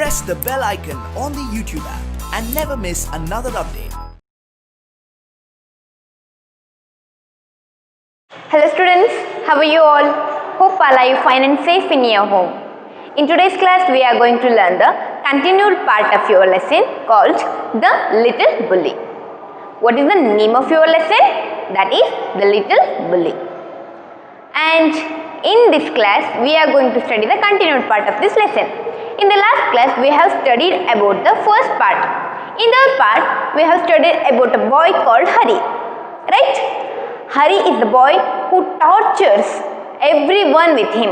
press the bell icon on the YouTube app and never miss another update. Hello students, how are you all? Hope all are you fine and safe in your home. In today's class we are going to learn the continued part of your lesson called The Little Bully. What is the name of your lesson? That is The Little Bully. And in this class we are going to study the continued part of this lesson. In the last class we have studied about the first part. In the part we have studied about a boy called Hari. Right? Hari is the boy who tortures everyone with him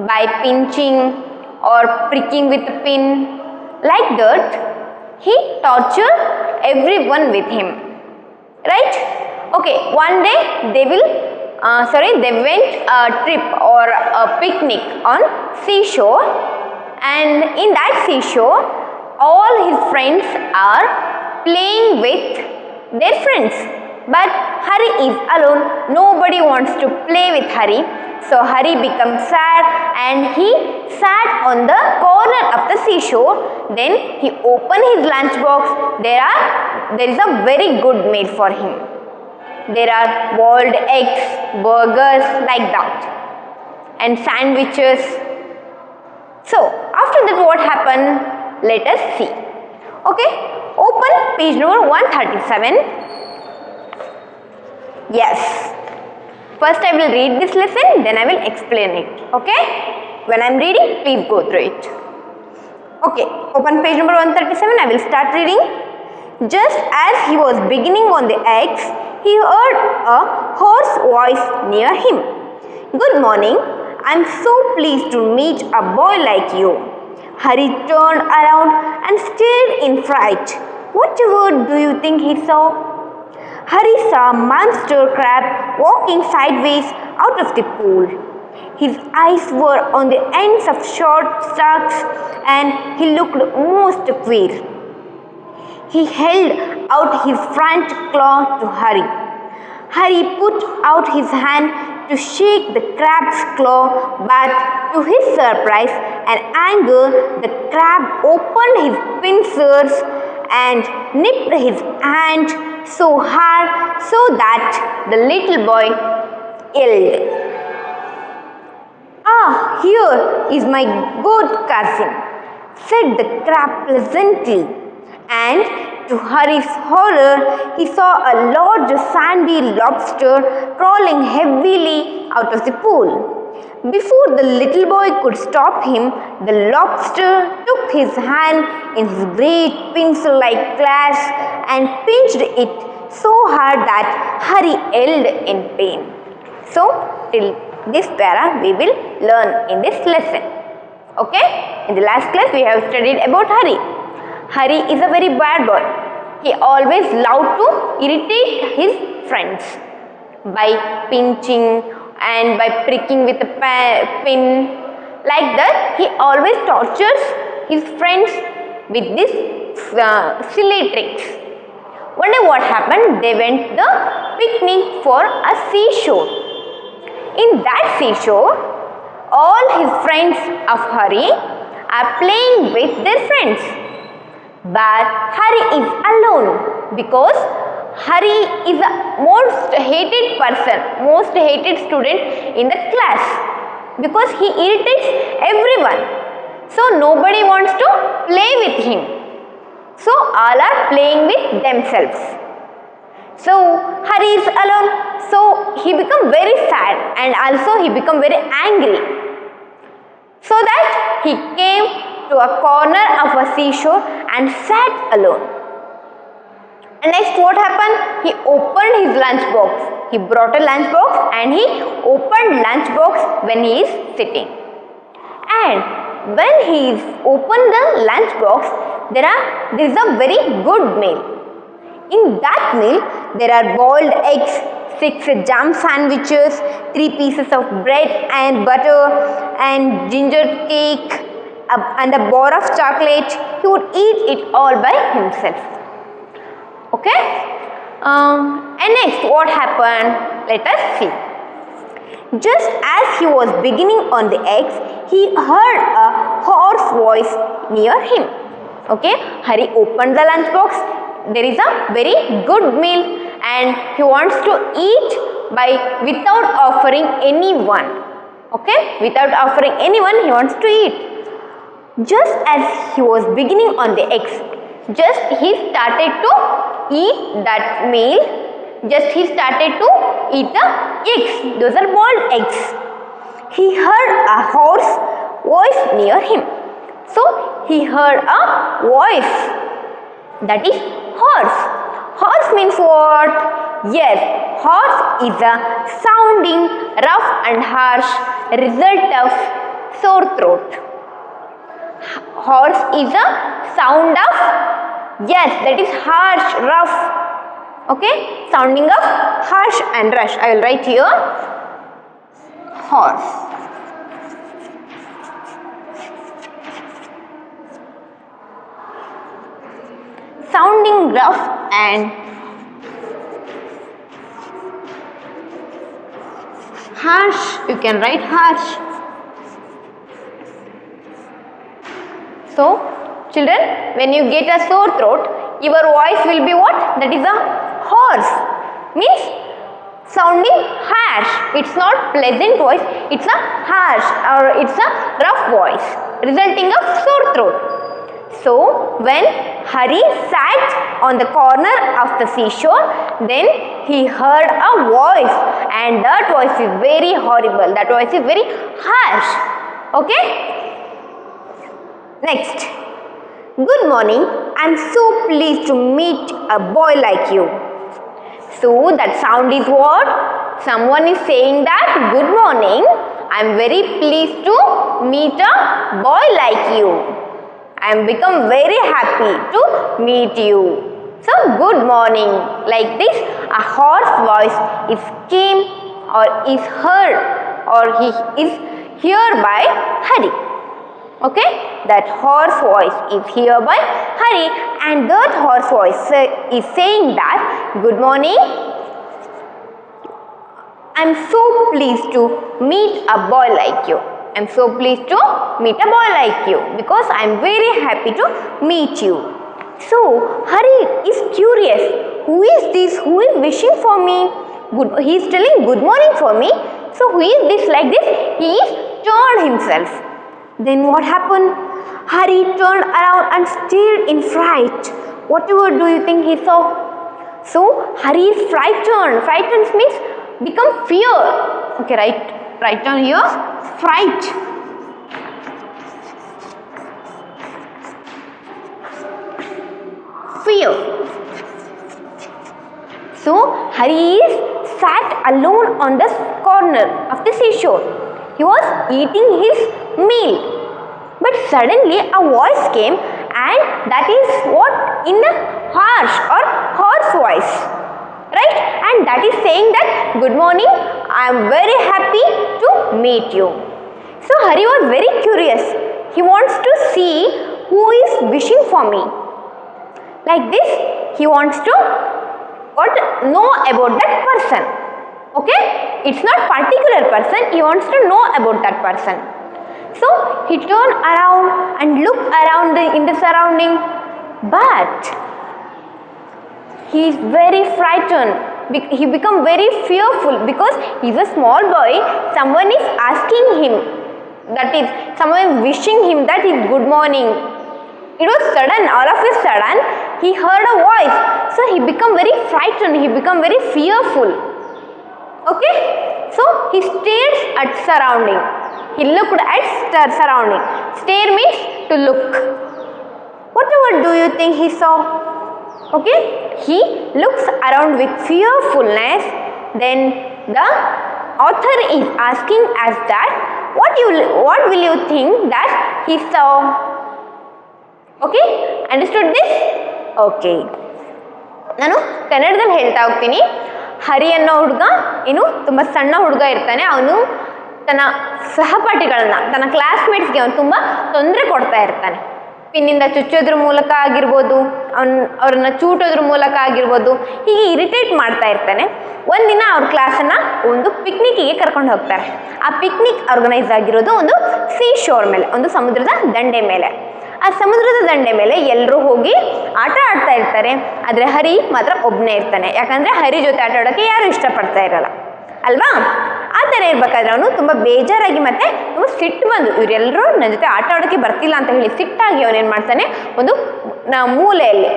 by pinching or pricking with a pin. Like that, he tortures everyone with him. Right? Okay, one day they went a trip or a picnic on seashore, and in that seashore, all his friends are playing with their friends. But Hari is alone. Nobody wants to play with Hari. So Hari becomes sad and he sat on the corner of the seashore. Then he opened his lunchbox. There is a very good meal for him. There are boiled eggs, burgers, like that, and sandwiches. So after that, what happened? Let us see. Okay, open page number 137. Yes. First I will read this lesson, then I will explain it. Okay? When I am reading, please go through it. Okay, open page number 137. I will start reading. Just as he was beginning on the eggs, he heard a hoarse voice near him. Good morning. I am so pleased to meet a boy like you. Hari turned around and stared in fright. Whatever do you think he saw? Hari saw a monster crab walking sideways out of the pool. His eyes were on the ends of short stalks and he looked most queer. He held out his front claw to Hari. Hari put out his hand to shake the crab's claw, but to his surprise and anger, the crab opened his pincers and nipped his hand so hard so that the little boy yelled. Ah, here is my good cousin, said the crab pleasantly, and to Hari's horror, he saw a large sandy lobster crawling heavily out of the pool. Before the little boy could stop him, the lobster took his hand in his great pencil-like claws and pinched it so hard that Hari yelled in pain. So, till this para we will learn in this lesson. Okay? In the last class we have studied about Hari. Hari is a very bad boy. He always loved to irritate his friends by pinching and by pricking with a pin. Like that, he always tortures his friends with these silly tricks. One day what happened? They went the picnic for a seashore. In that seashore, all his friends of Hari are playing with their friends. But Hari is alone because Hari is the most hated person, most hated student in the class because he irritates everyone. So nobody wants to play with him. So all are playing with themselves. So Hari is alone. So he become very sad and also he become very angry. So that he came to a corner of a seashore and sat alone. And next what happened? He opened his lunchbox. He brought a lunchbox and he opened lunchbox when he is sitting. And when he opened the lunchbox, there is a very good meal. In that meal, there are boiled eggs, 6 jam sandwiches, 3 pieces of bread and butter and ginger cake and a bar of chocolate. He would eat it all by himself. Okay? And next what happened? Let us see. Just as he was beginning on the eggs, he heard a hoarse voice near him. Okay, Hari opened the lunchbox. There is a very good meal and he wants to eat without offering anyone. Okay, without offering anyone, he wants to eat. Just as he was beginning on the eggs, just he started to eat that meal. Just he started to eat the eggs. Those are boiled eggs. He heard a hoarse voice near him. So he heard a voice, that is hoarse. Hoarse means what? Yes, hoarse is a sounding rough and harsh result of sore throat. Hoarse is a sound of, yes, that is harsh, rough. Okay, sounding of harsh and rush. I will write here hoarse. Sounding rough and harsh. You can write harsh. So, children, when you get a sore throat, your voice will be what? That is a hoarse. Means sounding harsh. It's not pleasant voice. It's a harsh or it's a rough voice, resulting of sore throat. So, when Hari sat on the corner of the seashore, then he heard a voice, and that voice is very horrible. That voice is very harsh. Okay? Next. Good morning. I'm so pleased to meet a boy like you. So, that sound is what? Someone is saying that, good morning. I'm very pleased to meet a boy like you. I am become very happy to meet you. So, good morning. Like this, a hoarse voice is came or is heard or he is heard by Hari. Okay, that hoarse voice is heard by Hari, and that hoarse voice is saying that, good morning. I am so pleased to meet a boy like you. I am so pleased to meet a boy like you because I am very happy to meet you. So, Hari is curious. Who is this? Who is wishing for me? He is telling good morning for me. So, who is this like this? He is turned himself. Then what happened? Hari turned around and stared in fright. Whatever do you think he saw? So, Hari is frightened. Frightened means become fear. Okay, write down here. Fright. Fear. So, Hari sat alone on the corner of the seashore. He was eating his meal. But suddenly a voice came, and that is what? In a harsh or hoarse voice. Right? And that is saying that, good morning, I am very happy to meet you. So, Hari was very curious. He wants to see who is wishing for me. Like this, he wants to know about that person. Okay? It's not particular person, he wants to know about that person. So, he turned around and looked around in the surrounding, but he is very frightened. He become very fearful because he is a small boy. Someone is asking him, that is, someone wishing him that is good morning. It was sudden, all of a sudden, he heard a voice. So, he become very frightened, he become very fearful. Okay? So, he stares at surrounding. He looked at surrounding. Stare means to look. Whatever do you think he saw? Okay, he looks around with fearfulness. Then the author is asking us that, what will you think that he saw? Okay, understood this? Okay. ನಾನು ಕನ್ನಡದಲ್ಲಿ ಹೇಳ್ತಾ ಹೋಗ್ತೀನಿ. ಹರಿ ಅನ್ನೋ ಹುಡುಗ ತುಂಬ ಸಣ್ಣ ಹುಡುಗ ಇರ್ತಾನೆ. ಅವನು ತನ್ನ ಸಹಪಾಠಿಗಳನ್ನ, ತನ್ನ ಕ್ಲಾಸ್ಮೇಟ್ಸ್ಗೆ ಅವನು ತುಂಬ ತೊಂದರೆ ಕೊಡ್ತಾ ಇರ್ತಾನೆ. ಪಿನ್ನಿಂದ ಚುಚ್ಚೋದ್ರ ಮೂಲಕ ಆಗಿರ್ಬೋದು, ಅವ್ರನ್ನ ಚೂಟೋದ್ರ ಮೂಲಕ ಆಗಿರ್ಬೋದು, ಹೀಗೆ ಇರಿಟೇಟ್ ಮಾಡ್ತಾ ಇರ್ತಾನೆ. ಒಂದಿನ ಅವ್ರ ಕ್ಲಾಸನ್ನು ಒಂದು ಪಿಕ್ನಿಕ್ಕಿಗೆ ಕರ್ಕೊಂಡು ಹೋಗ್ತಾರೆ. ಆ ಪಿಕ್ನಿಕ್ ಆರ್ಗನೈಸ್ ಆಗಿರೋದು ಒಂದು ಸೀ ಶೋರ್ ಮೇಲೆ, ಒಂದು ಸಮುದ್ರದ ದಂಡೆ ಮೇಲೆ. ಆ ಸಮುದ್ರದ ದಂಡೆ ಮೇಲೆ ಎಲ್ಲರೂ ಹೋಗಿ ಆಟ ಆಡ್ತಾ ಇರ್ತಾರೆ. ಆದರೆ ಹರಿ ಮಾತ್ರ ಒಬ್ಬನೇ ಇರ್ತಾನೆ. ಯಾಕಂದರೆ ಹರಿ ಜೊತೆ ಆಟ ಆಡೋಕ್ಕೆ ಯಾರೂ ಇಷ್ಟಪಡ್ತಾ ಇರಲ್ಲ ಅಲ್ವಾ. ಆ ಥರ ಇರಬೇಕಾದ್ರೆ ಅವನು ತುಂಬ ಬೇಜಾರಾಗಿ ಮತ್ತು ತುಂಬ ಸಿಟ್ಟು ಬಂದು ಇವರೆಲ್ಲರೂ ನನ್ನ ಜೊತೆ ಆಟ ಆಡೋಕ್ಕೆ ಬರ್ತಿಲ್ಲ ಅಂತ ಹೇಳಿ ಸಿಟ್ಟಾಗಿ ಅವನೇನು ಮಾಡ್ತಾನೆ, ಒಂದು ಮೂಲೆಯಲ್ಲಿ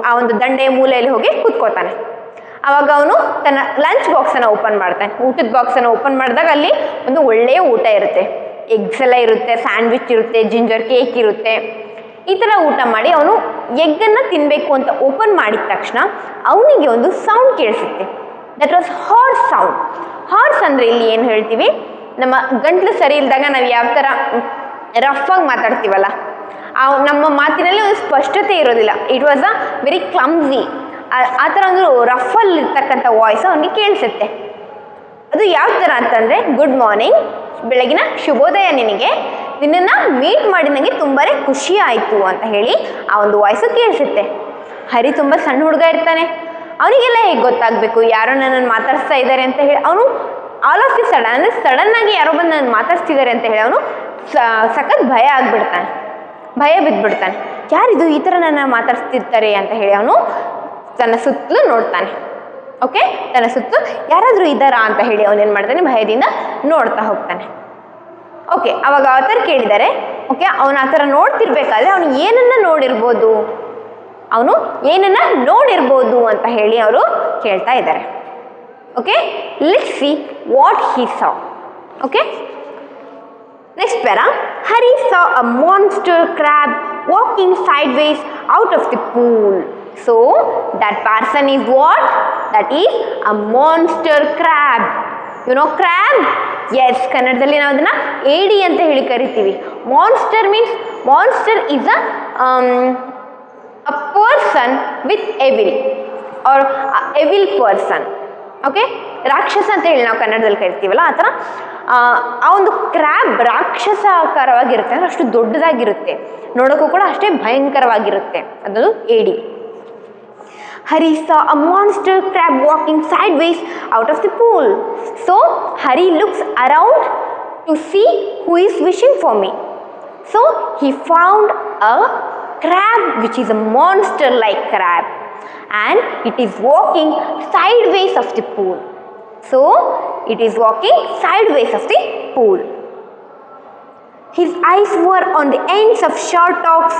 ಆ ಒಂದು ದಂಡೆಯ ಮೂಲೆಯಲ್ಲಿ ಹೋಗಿ ಕೂತ್ಕೋತಾನೆ. ಆವಾಗ ಅವನು ತನ್ನ ಲಂಚ್ ಬಾಕ್ಸನ್ನು ಓಪನ್ ಮಾಡ್ತಾನೆ. ಊಟದ ಬಾಕ್ಸನ್ನು ಓಪನ್ ಮಾಡಿದಾಗ ಅಲ್ಲಿ ಒಂದು ಒಳ್ಳೆಯ ಊಟ ಇರುತ್ತೆ. ಎಗ್ಸ್ ಎಲ್ಲ ಇರುತ್ತೆ, ಸ್ಯಾಂಡ್ವಿಚ್ ಇರುತ್ತೆ, ಜಿಂಜರ್ ಕೇಕ್ ಇರುತ್ತೆ. ಈ ಥರ ಊಟ ಮಾಡಿ ಅವನು ಎಗ್ಗನ್ನು ತಿನ್ನಬೇಕು ಅಂತ ಓಪನ್ ಮಾಡಿದ ತಕ್ಷಣ ಅವನಿಗೆ ಒಂದು ಸೌಂಡ್ ಕೇಳಿಸುತ್ತೆ. That was horse sound. Horse ಅಂದರೆ ಇಲ್ಲಿ ಏನು ಹೇಳ್ತೀವಿ, ನಮ್ಮ ಗಂಟ್ಲು ಸರಿ ಇಲ್ದಾಗ ನಾವು ಯಾವ ಥರ ರಫಾಗಿ ಮಾತಾಡ್ತೀವಲ್ಲ, ನಮ್ಮ ಮಾತಿನಲ್ಲಿ ಒಂದು ಸ್ಪಷ್ಟತೆ ಇರೋದಿಲ್ಲ. It was a very clumsy. ಆ ಥರ ಒಂದು ರಫಲ್ಲಿ ಇರ್ತಕ್ಕಂಥ ವಾಯ್ಸ್ ಅವನಿಗೆ ಕೇಳಿಸುತ್ತೆ. ಅದು ಯಾವ ಥರ ಅಂತಂದರೆ, ಗುಡ್ ಮಾರ್ನಿಂಗ್, ಬೆಳಗಿನ ಶುಭೋದಯ, ನಿನ್ನನ್ನು ಮೀಟ್ ಮಾಡಿ ನನಗೆ ತುಂಬಾ ಖುಷಿ ಆಯಿತು ಅಂತ ಹೇಳಿ ಆ ಒಂದು ವಾಯ್ಸು ಕೇಳಿಸುತ್ತೆ. ಹರಿ ತುಂಬ ಸಣ್ಣ ಹುಡುಗ ಇರ್ತಾನೆ. ಅವನಿಗೆಲ್ಲ ಹೇಗೆ ಗೊತ್ತಾಗಬೇಕು ಯಾರೋ ನನ್ನನ್ನು ಮಾತಾಡಿಸ್ತಾ ಇದ್ದಾರೆ ಅಂತ ಹೇಳಿ. ಅವನು ಆಲ್ ಆಫ್ ದಿ ಸಡನ್, ಅಂದರೆ ಸಡನ್ನಾಗಿ ಯಾರೋ ಬಂದು ನನ್ನ ಮಾತಾಡ್ಸ್ತಿದ್ದಾರೆ ಅಂತ ಹೇಳಿ ಅವನು ಸಖತ್ ಭಯ ಆಗಿಬಿಡ್ತಾನೆ, ಭಯ ಬಿದ್ದುಬಿಡ್ತಾನೆ. ಯಾರಿದು ಈ ಥರ ನನ್ನ ಮಾತಾಡ್ಸ್ತಿರ್ತಾರೆ ಅಂತ ಹೇಳಿ ಅವನು ತನ್ನ ಸುತ್ತಲೂ ನೋಡ್ತಾನೆ. ಓಕೆ, ತನ್ನ ಸುತ್ತಲೂ ಯಾರಾದರೂ ಇದ್ದಾರಾ ಅಂತ ಹೇಳಿ ಅವನೇನು ಮಾಡ್ತಾನೆ, ಭಯದಿಂದ ನೋಡ್ತಾ ಹೋಗ್ತಾನೆ. ಓಕೆ, ಅವಾಗ ಆ ಥರ ಕೇಳಿದ್ದಾರೆ. ಓಕೆ, ಅವನು ಆ ಥರ ನೋಡ್ತಿರ್ಬೇಕಾದ್ರೆ ಅವನು ಏನನ್ನು ನೋಡಿರ್ಬೋದು ಅಂತ ಹೇಳಿ ಅವರು ಕೇಳ್ತಾ ಇದ್ದಾರೆ. Okay, let's see what he saw. Okay, next para. Hari saw a monster crab walking sideways out of the pool. So that person is what? That is a monster crab. You know crab? Yes, ಕನ್ನಡದಲ್ಲಿ ನಾವು ಅದನ್ನು ಏಡಿ ಅಂತ ಹೇಳಿ ಕರಿತೀವಿ. Monster means, monster is a person with evil or evil person. Okay, ರಾಕ್ಷಸ ಅಂತ ಹೇಳಿ ನಾವು ಕನ್ನಡದಲ್ಲಿ ಕರಿತೀವಲ್ಲ, ಆ ಥರ ಆ ಒಂದು ಕ್ರ್ಯಾಬ್ ರಾಕ್ಷಸಾಕಾರವಾಗಿರುತ್ತೆ, ಅಂದರೆ ಅಷ್ಟು ದೊಡ್ಡದಾಗಿರುತ್ತೆ, ನೋಡೋಕ್ಕೂ ಕೂಡ ಅಷ್ಟೇ ಭಯಂಕರವಾಗಿರುತ್ತೆ. ಅದು ಏಡಿ. Hari saw a monster crab walking sideways out of the pool. So Hari looks around to see who is wishing for me. So he found a crab which is a monster-like crab, and it is walking sideways of the pool. So it is walking sideways of the pool. His eyes were on the ends of short stalks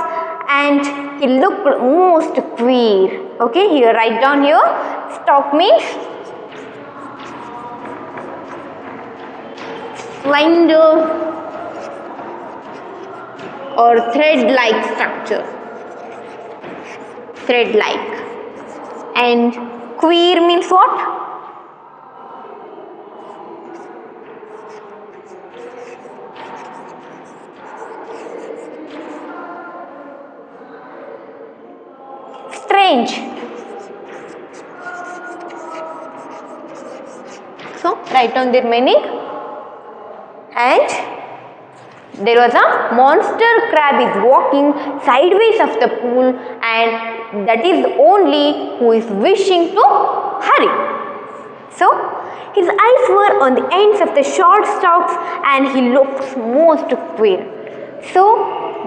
and he looked most queer. Okay, here write down here, stalk means slender or thread-like structure. Thread-like. And queer means what? Strange. So write down their meaning. And there was a monster crab is walking sideways of the pool, and that is only who is wishing to hurry. So his eyes were on the ends of the short stalks and he looks most queer. So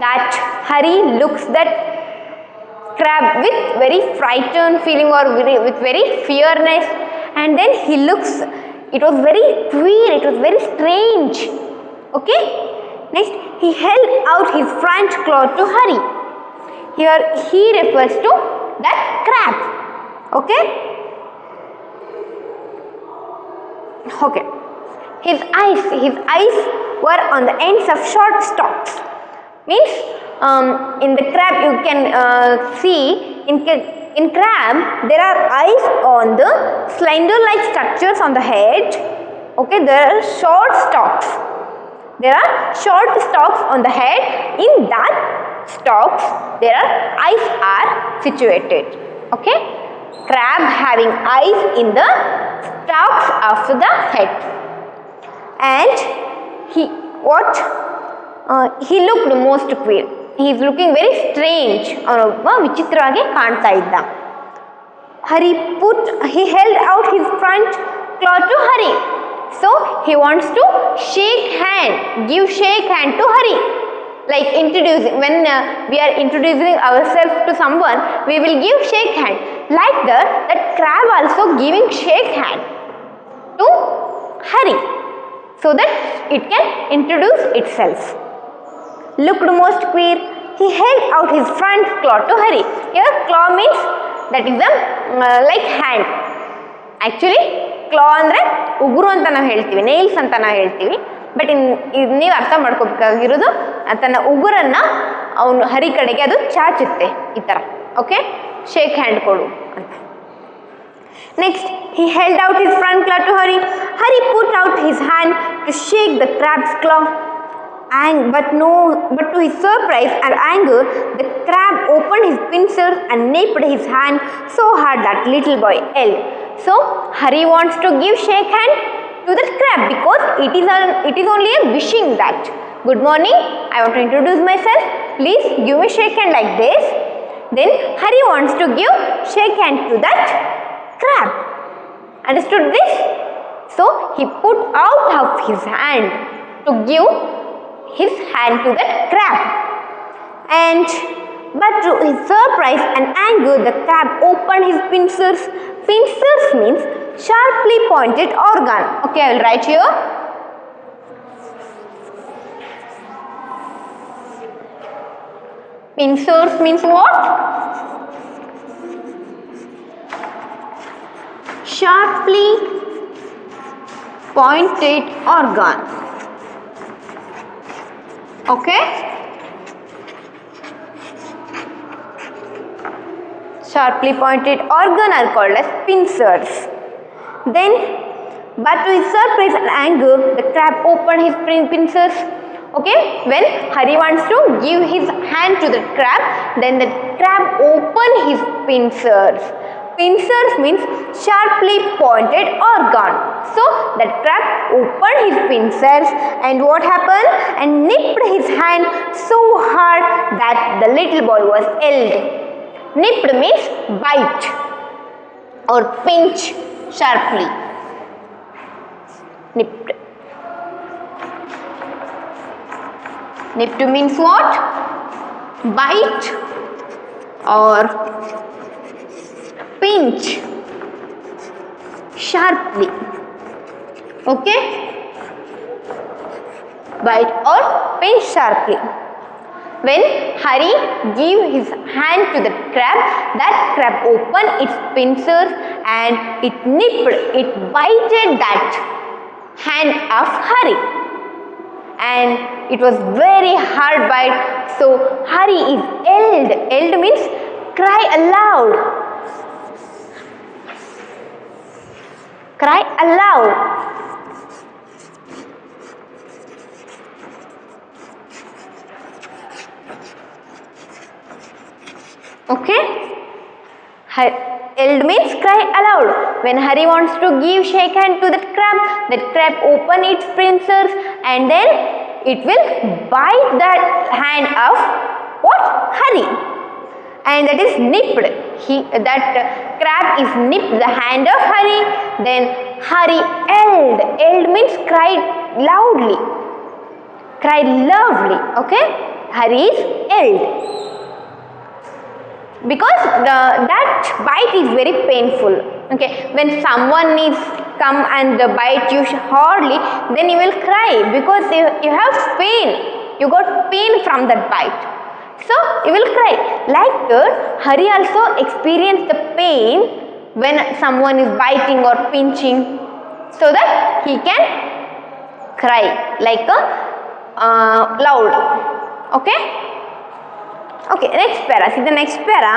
that Hari looks that crab with very frightened feeling or with very fearness, and then he looks, it was very queer, it was very strange. Okay, next he held out his front claw to Hari. Here he refers to that crab. Okay, okay, his eyes were on the ends of short stalks. Means in the crab you can see in crab there are eyes on the slender-like structures on the head. Okay, there are short stalks. There are short stalks on the head. In that stalks there are eyes are situated. Okay, crab having eyes in the stalks of the head. And he looked most queer. Is looking very strange, ಅವನೊಬ್ಬ ವಿಚಿತ್ರವಾಗಿ ಕಾಣ್ತಾ ಇದ್ದ. he held out his front claw to Hari. So he wants to give shake hand to Hari. Like introducing, when we are introducing ourselves to someone, we will give shake hand. Like that crab also giving shake hand to Hari so that it can introduce itself. Looked most queer, he held out his front claw to Hari. Here claw means that is the like hand. Actually claw ಅಂದರೆ ಉಗುರು ಅಂತ ನಾವು ಹೇಳ್ತೀವಿ, nails ಅಂತ ನಾವು ಹೇಳ್ತೀವಿ. But ನೀವು ಅರ್ಥ ಮಾಡ್ಕೋಬೇಕಾಗಿರೋದು ತನ್ನ ಉಗುರನ್ನು ಅವನು ಹರಿ ಕಡೆಗೆ ಅದು ಚಾಚುತ್ತೆ ಈ ಥರ. ಓಕೆ, ಶೇಕ್ ಹ್ಯಾಂಡ್ ಕೊಡು ಅಂತ. Next, he held out his front claw to Hari. Hari put out his hand to shake the crab's claw. But to his surprise and anger, the crab opened his pincers and nipped his hand so hard that little boy yelled. So Hari wants to give shake hand to that crab because it is only a wishing that, good morning, I want to introduce myself, please give me shake hand like this. Then Hari wants to give shake hand to that crab. Understood this? So he put out of his hand to give his hand to that crab, but to his surprise and anger, the crab opened his pincers. Pincers means sharply pointed organ. Okay, I will write here. Pincers means what? Sharply pointed organ. Okay, sharply pointed organ are called as pincers. Then, but to his surprise and anger, the crab opened his pincers. Okay, when Hari wants to give his hand to the crab, then the crab opened his pincers. Pincers means sharply pointed organ. So that crab opened his pincers and what happened? And nipped his hand so hard that the little boy was yelled. Nipped means bite or pinch sharply. Nipped. Nipped means what? Bite or pinch sharply. Okay, bite or pinch sharply. When Hari gave his hand to the crab, that crab opened its pincers and it nipped, it bited that hand of Hari, and it was very hard bite. So Hari is yelled. Yelled means cry aloud. Cry aloud. Okay, yelled means cry aloud. When Hari wants to give shake hand to that crab open its pincers and then it will bite that hand of what? Hari, and that is nipped. That crab is nipped the hand of Hari. Then Hari yelled. Yelled means cried loudly, cried loudly. Okay, Hari is yelled because that bite is very painful. Okay, when someone is come and bite you hardly, then you will cry because you have pain, you got pain from that bite, so you will cry. Like that, Hari also experienced the pain when someone is biting or pinching, so that he can cry like a loud. Okay, next para. See the next para.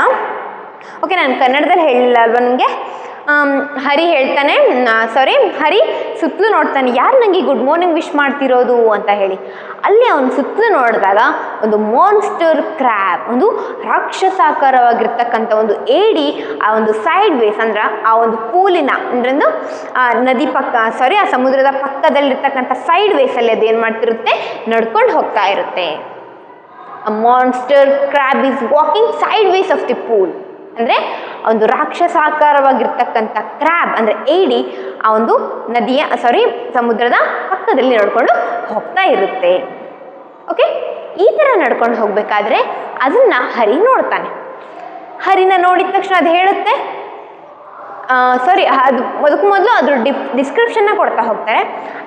Okay, ನಾನು ಕನ್ನಡದಲ್ಲಿ ಹೇಳಿಲ್ಲ ಅಲ್ವಾ ನಿಮಗೆ. ಹರಿ ಹೇಳ್ತಾನೆ, ಹರಿ ಸುತ್ತಲೂ ನೋಡ್ತಾನೆ, ಯಾರು ನನಗೆ ಗುಡ್ ಮಾರ್ನಿಂಗ್ ವಿಶ್ ಮಾಡ್ತಿರೋದು ಅಂತ ಹೇಳಿ. ಅಲ್ಲಿ ಅವನು ಸುತ್ತಲೂ ನೋಡಿದಾಗ ಒಂದು ಮಾನ್ಸ್ಟರ್ ಕ್ರ್ಯಾಬ್, ಒಂದು ರಾಕ್ಷಸಾಕಾರವಾಗಿರ್ತಕ್ಕಂಥ ಒಂದು ಏಡಿ ಆ ಒಂದು ಸೈಡ್ ವೇಸ್ ಅಂದ್ರೆ ಆ ಒಂದು ಪೂಲಿನ ಅಂದ್ರೆ ನದಿ ಪಕ್ಕ ಆ ಸಮುದ್ರದ ಪಕ್ಕದಲ್ಲಿರ್ತಕ್ಕಂಥ ಸೈಡ್ ವೇಸಲ್ಲಿ ಅದು ಏನು ಮಾಡ್ತಿರುತ್ತೆ, ನಡ್ಕೊಂಡು ಹೋಗ್ತಾ ಇರುತ್ತೆ. a monster crab is walking sideways of the pool. ಅಂದರೆ ಒಂದು ರಾಕ್ಷಸಾಕಾರವಾಗಿರ್ತಕ್ಕಂಥ ಕ್ರ್ಯಾಬ್ ಅಂದರೆ ಏಡಿ ಆ ಒಂದು ಸಮುದ್ರದ ಪಕ್ಕದಲ್ಲಿ ನಡ್ಕೊಂಡು ಹೋಗ್ತಾ ಇರುತ್ತೆ. ಓಕೆ, ಈ ಥರ ನಡ್ಕೊಂಡು ಹೋಗಬೇಕಾದ್ರೆ ಅದನ್ನು ಹರಿ ನೋಡ್ತಾನೆ. ಹರಿನ ನೋಡಿದ ತಕ್ಷಣ ಅದು ಹೇಳುತ್ತೆ, ಅದಕ್ಕೆ ಮೊದಲು ಅದ್ರ ಡಿಸ್ಕ್ರಿಪ್ಷನ್ನ ಕೊಡ್ತಾ ಹೋಗ್ತಾರೆ.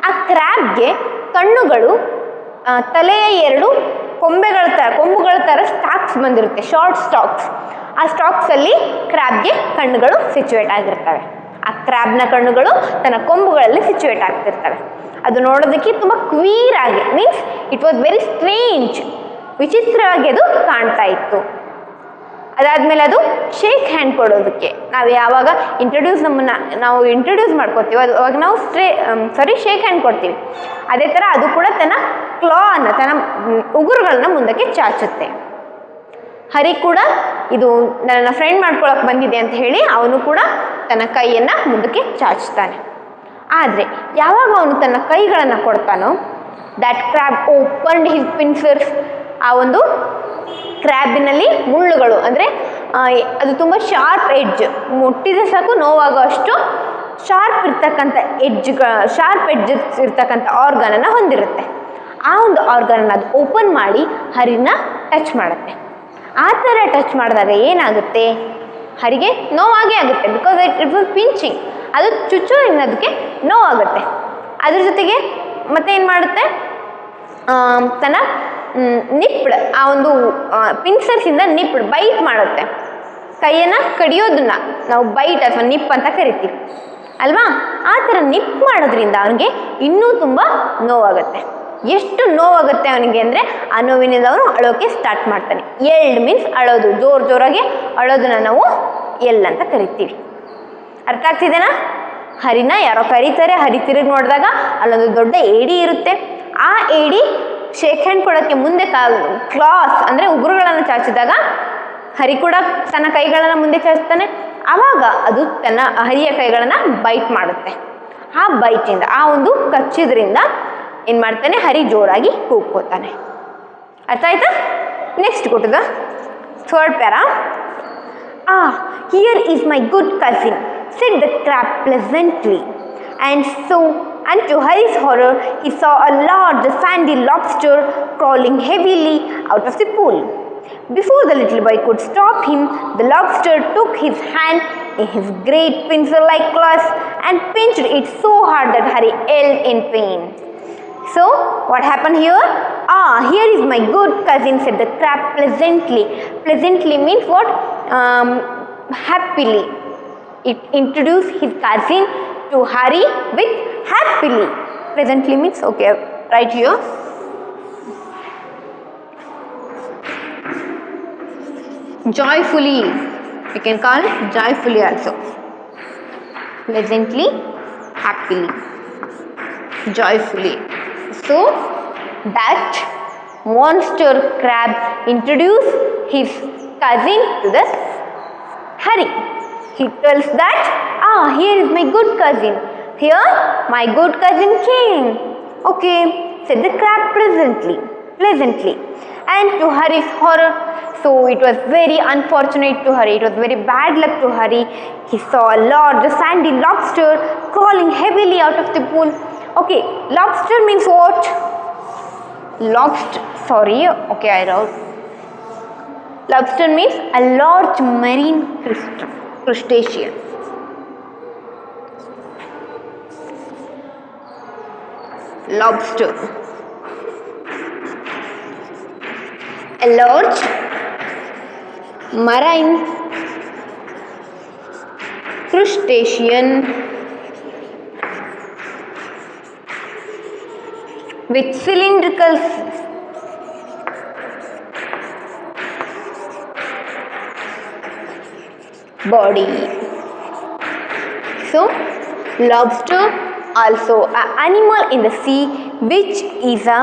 ಆ ಕ್ರ್ಯಾಬ್ಗೆ ಕಣ್ಣುಗಳು ತಲೆಯ 2 ಕೊಂಬುಗಳ ಥರ ಸ್ಟಾಕ್ಸ್ ಬಂದಿರುತ್ತೆ, ಶಾರ್ಟ್ ಸ್ಟಾಕ್ಸ್. ಆ ಸ್ಟಾಕ್ಸಲ್ಲಿ ಕ್ರ್ಯಾಬ್ಗೆ ಕಣ್ಣುಗಳು ಸಿಚುವೇಟ್ ಆಗಿರ್ತವೆ. ಆ ಕ್ರ್ಯಾಬ್ನ ಕಣ್ಣುಗಳು ತನ್ನ ಕೊಂಬುಗಳಲ್ಲಿ ಸಿಚುವೇಟ್ ಆಗ್ತಿರ್ತವೆ. ಅದು ನೋಡೋದಕ್ಕೆ ತುಂಬ ಕ್ವೀರ್ ಆಗಿ, means it was very strange, ವಿಚಿತ್ರವಾಗಿ ಅದು ಕಾಣ್ತಾ ಇತ್ತು. ಅದಾದಮೇಲೆ ಅದು ಶೇಕ್ ಹ್ಯಾಂಡ್ ಕೊಡೋದಕ್ಕೆ, ನಾವು ಯಾವಾಗ ನಾವು ಇಂಟ್ರೊಡ್ಯೂಸ್ ಮಾಡ್ಕೋತೀವಿ ಅವಾಗ ನಾವು ಶೇಕ್ ಹ್ಯಾಂಡ್ ಕೊಡ್ತೀವಿ. ಅದೇ ಥರ ಅದು ಕೂಡ ತನ್ನ ತನ್ನ ಉಗುರುಗಳನ್ನ ಮುಂದಕ್ಕೆ ಚಾಚುತ್ತೆ. ಹರಿ ಕೂಡ ಇದು ನನ್ನ ಫ್ರೆಂಡ್ ಮಾಡ್ಕೊಳಕ್ಕೆ ಬಂದಿದೆ ಅಂತ ಹೇಳಿ ಅವನು ಕೂಡ ತನ್ನ ಕೈಯನ್ನು ಮುಂದಕ್ಕೆ ಚಾಚ್ತಾನೆ. ಆದರೆ ಯಾವಾಗ ಅವನು ತನ್ನ ಕೈಗಳನ್ನು ಕೊಡ್ತಾನೋ, ದ್ಯಾಟ್ ಕ್ರ್ಯಾಬ್ ಓಪನ್ಡ್ ಹಿಸ್ ಪಿನ್ಸರ್ಸ್. ಆ ಒಂದು ಕ್ರ್ಯಾಬಿನಲ್ಲಿ ಮುಳ್ಳುಗಳು, ಅಂದರೆ ಅದು ತುಂಬ ಶಾರ್ಪ್ ಎಡ್ಜ್, ಮುಟ್ಟಿದ್ರೆ ಸಾಕು ನೋವಾಗೋ ಅಷ್ಟು ಶಾರ್ಪ್ ಎಡ್ಜಸ್ ಇರ್ತಕ್ಕಂಥ ಆರ್ಗನನ್ನು ಹೊಂದಿರುತ್ತೆ. ಆ ಒಂದು ಆರ್ಗನನ್ನು ಅದು ಓಪನ್ ಮಾಡಿ ಹರಿನ ಟಚ್ ಮಾಡುತ್ತೆ. ಆ ಥರ ಟಚ್ ಮಾಡಿದಾಗ ಏನಾಗುತ್ತೆ, ಹರಿಗೆ ನೋವಾಗೇ ಆಗುತ್ತೆ. ಬಿಕಾಸ್ ಇಟ್ ವಾಸ್ ಪಿಂಚಿಂಗ್, ಅದು ಚುಚ್ಚೋದ್ರಿಂದ ಅದಕ್ಕೆ ನೋವಾಗುತ್ತೆ. ಅದ್ರ ಜೊತೆಗೆ ಮತ್ತೆ ಏನು ಮಾಡುತ್ತೆ, ತನ್ನ ನಿಪ್ಪಳು, ಆ ಒಂದು ಪಿನ್ಸರ್ಸಿಂದ ನಿಪ್ಪಳು ಬೈಟ್ ಮಾಡುತ್ತೆ. ಕೈಯನ್ನು ಕಡಿಯೋದನ್ನ ನಾವು ಬೈಟ್ ಅಥವಾ ನಿಪ್ ಅಂತ ಕರಿತೀವಿ ಅಲ್ವಾ. ಆ ಥರ ನಿಪ್ ಮಾಡೋದ್ರಿಂದ ಅವನಿಗೆ ಇನ್ನೂ ತುಂಬ ನೋವಾಗುತ್ತೆ. ಎಷ್ಟು ನೋವಾಗುತ್ತೆ ಅವನಿಗೆ ಅಂದರೆ ಆ ನೋವಿನಿಂದ ಅವನು ಅಳೋಕ್ಕೆ ಸ್ಟಾರ್ಟ್ ಮಾಡ್ತಾನೆ. ಎಲ್ಡ್ ಮೀನ್ಸ್ ಅಳೋದು, ಜೋರಾಗಿ ಅಳೋದನ್ನ ನಾವು ಅಂತ ಕರಿತೀವಿ. ಅರ್ಥ ಆಗ್ತಿದೆನಾ? ಹರಿನ ಯಾರೋ ಕರೀತಾರೆ, ಹರಿ ತಿರುಗಿ ನೋಡಿದಾಗ ಅಲ್ಲೊಂದು ದೊಡ್ಡ ಏಡಿ ಇರುತ್ತೆ. ಆ ಏಡಿ ಶೇಕ್ ಹ್ಯಾಂಡ್ ಕೊಡೋಕ್ಕೆ ಮುಂದೆ ಕ್ಲಾಸ್ ಅಂದರೆ ಉಗುರುಗಳನ್ನು ಚಾಚಿದಾಗ ಹರಿ ಕೂಡ ತನ್ನ ಕೈಗಳನ್ನು ಮುಂದೆ ಚಾಚ್ತಾನೆ. ಆವಾಗ ಅದು ತನ್ನ ಹರಿಯ ಕೈಗಳನ್ನು ಬೈಟ್ ಮಾಡುತ್ತೆ. ಆ ಬೈಟಿಂದ, ಆ ಒಂದು ಕಚ್ಚಿದ್ರಿಂದ ಏನು ಮಾಡ್ತಾನೆ, ಹರಿ ಜೋರಾಗಿ ಕೂಗ್ಕೋತಾನೆ. ಅರ್ಥ ಆಯ್ತಾ? ನೆಕ್ಸ್ಟ್ ಕೊಟ್ಟದ third para. Here is my good cousin, said the crab pleasantly. And to Hari's horror, he saw a large sandy lobster crawling heavily out of the pool. Before the little boy could stop him, the lobster took his hand in his great pincer-like claws and pinched it so hard that Hari yelled in pain. So, what happened here? Here is my good cousin, said the crab pleasantly. Pleasantly means what? Happily. It introduced his cousin to Hari with happily. Pleasantly means, okay, right here. Joyfully. You can call it joyfully also. Pleasantly, happily, joyfully. So, that monster crab introduced his cousin to the Hari. He tells that, here is my good cousin. Here, my good cousin came. Okay, said the crab pleasantly. And to Hari's horror, so it was very unfortunate to Hari. It was very bad luck to Hari. He saw a large sandy lobster crawling heavily out of the pool. Okay, lobster means what? Okay, I wrote. Lobster means a large marine crustacean. Lobster. A large marine crustacean with cylindrical body. So, lobster also an animal in the sea which is a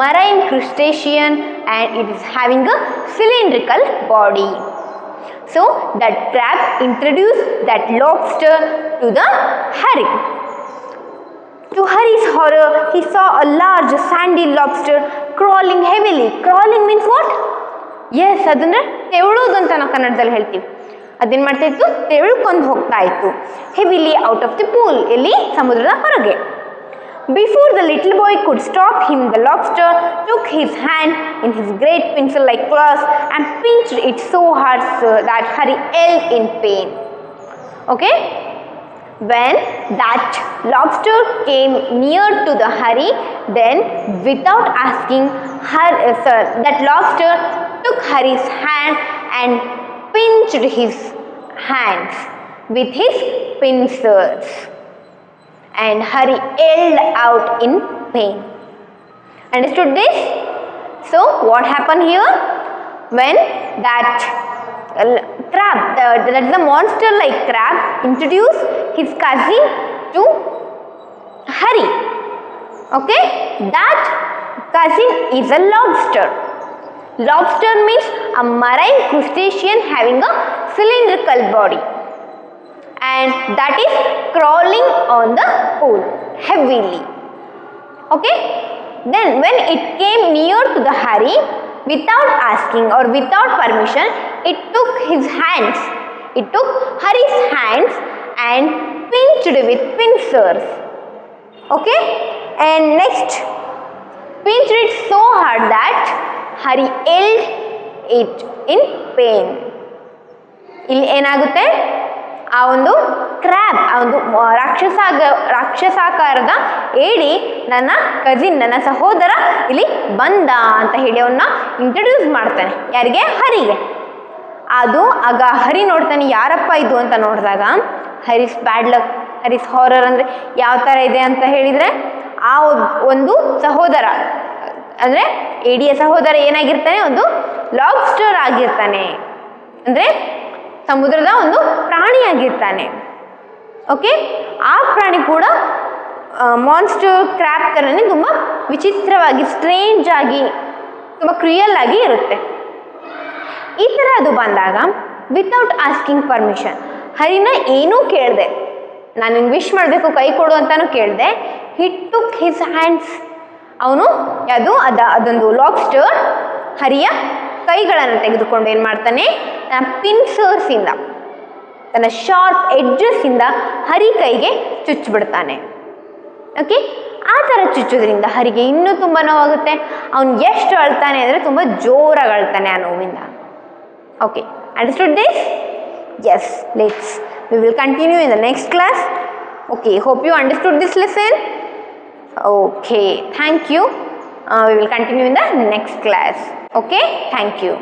marine crustacean and it is having a cylindrical body. So, that crab introduced that lobster to the Hari. To Hari's horror, he saw a large sandy lobster crawling heavily. Crawling means what? Yes, ಅದನ್ನ ತೆವಳೋದು ಅಂತ ನಾವು ಕನ್ನಡದಲ್ಲಿ ಹೇಳ್ತೀವಿ. ಅದೇನು ಮಾಡ್ತಾ ಇತ್ತು? ತೆವಳ್ಕೊಂಡು ಹೋಗ್ತಾ ಇತ್ತು. Heavily out of the pool, ಎಲ್ಲಿ? ಸಮುದ್ರದ ಹೊರಗೆ. Before the little boy could stop him, the lobster took his hand in his great pencil-like claws and pinched it so hard that Hari yelled in pain. Okay? When that lobster came near to the Hari, then without asking, that lobster took Hari's hand and pinched his hands with his pincers. And Hari yelled out in pain. Understood this? So what happened here? When that crab, that is the monster like crab, introduced his cousin to Hari. Okay? That cousin is a lobster. Lobster means a marine crustacean having a cylindrical body, and that is crawling on the pool heavily. Okay? Then when it came near to the Hari, without asking or without permission, it took his hands. It took Hari's hands and pinched with pincers. Okay? And next, pinched it so hard that Hari yelled it in pain. ಇಲ್ಲಿ ಏನಾಗುತ್ತೆ? ಆ ಒಂದು crab, ಆ ಒಂದು ರಾಕ್ಷಸಾಕಾರದ ಏಡಿ ನನ್ನ cousin, ನನ್ನ ಸಹೋದರ ಇಲ್ಲಿ ಬಂದ ಅಂತ ಹೇಳಿ ಅವನ್ನ ಇಂಟ್ರಡ್ಯೂಸ್ ಮಾಡ್ತಾನೆ. ಯಾರಿಗೆ? ಹರಿಗೆ. ಅದು ಆಗ ಹರಿ ನೋಡ್ತಾನೆ, ಯಾರಪ್ಪ ಇದು ಅಂತ ನೋಡಿದಾಗ Haris bad luck, Haris horror ಅಂದರೆ ಯಾವ ಥರ ಇದೆ ಅಂತ ಹೇಳಿದರೆ, ಆ ಒಂದು ಸಹೋದರ ಅಂದರೆ ಏಡಿಯ ಸಹೋದರ ಏನಾಗಿರ್ತಾನೆ? ಒಂದು ಲಾಬ್ಸ್ಟರ್ ಆಗಿರ್ತಾನೆ, ಅಂದರೆ ಸಮುದ್ರದ ಒಂದು ಪ್ರಾಣಿಯಾಗಿರ್ತಾನೆ. ಓಕೆ? ಆ ಪ್ರಾಣಿ ಕೂಡ ಮಾನ್ಸ್ಟರ್ ಕ್ರ್ಯಾಬ್ ಥರನೇ ತುಂಬ ವಿಚಿತ್ರವಾಗಿ, ಸ್ಟ್ರೇಂಜ್ ಆಗಿ, ತುಂಬ ಕ್ರಿಯಲ್ ಆಗಿ ಇರುತ್ತೆ. ಈ ಥರ ಅದು ಬಂದಾಗ ವಿತೌಟ್ ಆಸ್ಕಿಂಗ್ ಪರ್ಮಿಷನ್, ಹರಿನ ಏನೂ ಕೇಳಿದೆ, ನಾನು ನಿಂಗೆ ವಿಶ್ ಮಾಡಬೇಕು, ಕೈ ಕೊಡು ಅಂತಲೂ ಕೇಳಿದೆ. ಹಿ ಟುಕ್ ಹಿಸ್ ಹ್ಯಾಂಡ್ಸ್, ಅವನು ಅದೊಂದು ಲಾಬ್ಸ್ಟರ್ ಹರಿಯ ಕೈಗಳನ್ನು ತೆಗೆದುಕೊಂಡು ಏನು ಮಾಡ್ತಾನೆ? ತನ್ನ ಪಿನ್ಸರ್ಸಿಂದ, ತನ್ನ ಶಾರ್ಪ್ ಎಡ್ಜಸ್ಸಿಂದ ಹರಿ ಕೈಗೆ ಚುಚ್ಚಿಬಿಡ್ತಾನೆ. ಓಕೆ? ಆ ಥರ ಚುಚ್ಚೋದ್ರಿಂದ ಹರಿಗೆ ಇನ್ನೂ ತುಂಬ ನೋವಾಗುತ್ತೆ. ಅವನು ಎಷ್ಟು ಅಳ್ತಾನೆ ಅಂದರೆ ತುಂಬ ಜೋರಾಗಿ ಅಳ್ತಾನೆ ಆ ನೋವಿಂದ. Okay, understood this? Yes, we will continue in the next class. Okay, hope you understood this lesson. Okay, thank you. We will continue in the next class. Okay, thank you.